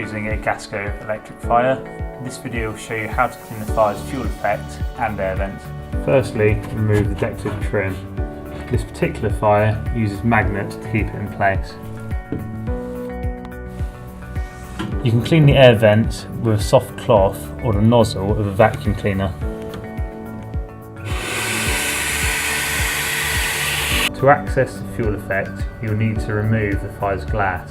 using a Gazco electric fire. This video will show you how to clean the fire's fuel effect and air vents. Firstly, remove the decorative trim. This particular fire uses magnets to keep it in place. You can clean the air vents with a soft cloth or the nozzle of a vacuum cleaner. To access the fuel effect, you'll need to remove the fire's glass.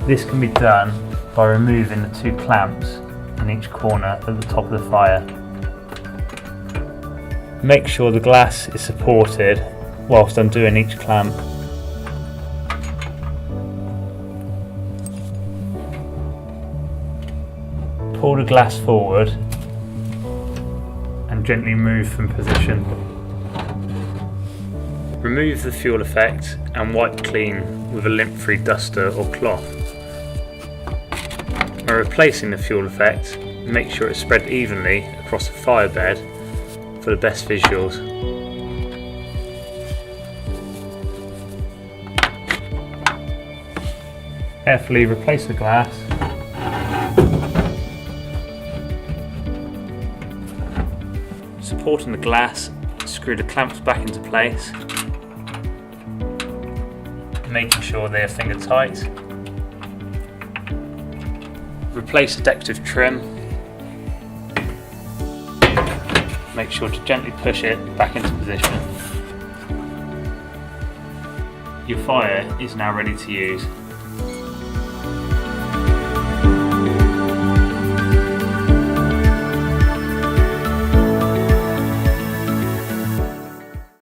This can be done by removing the two clamps in each corner at the top of the fire. Make sure the glass is supported whilst undoing each clamp. Pull the glass forward and gently move from position. Remove the fuel effect and wipe clean with a lint-free duster or cloth. When replacing the fuel effect, make sure it's spread evenly across the fire bed for the best visuals. Carefully replace the glass. Supporting the glass, screw the clamps back into place, making sure they are finger tight. Replace the decorative trim. Make sure to gently push it back into position. Your fire is now ready to use.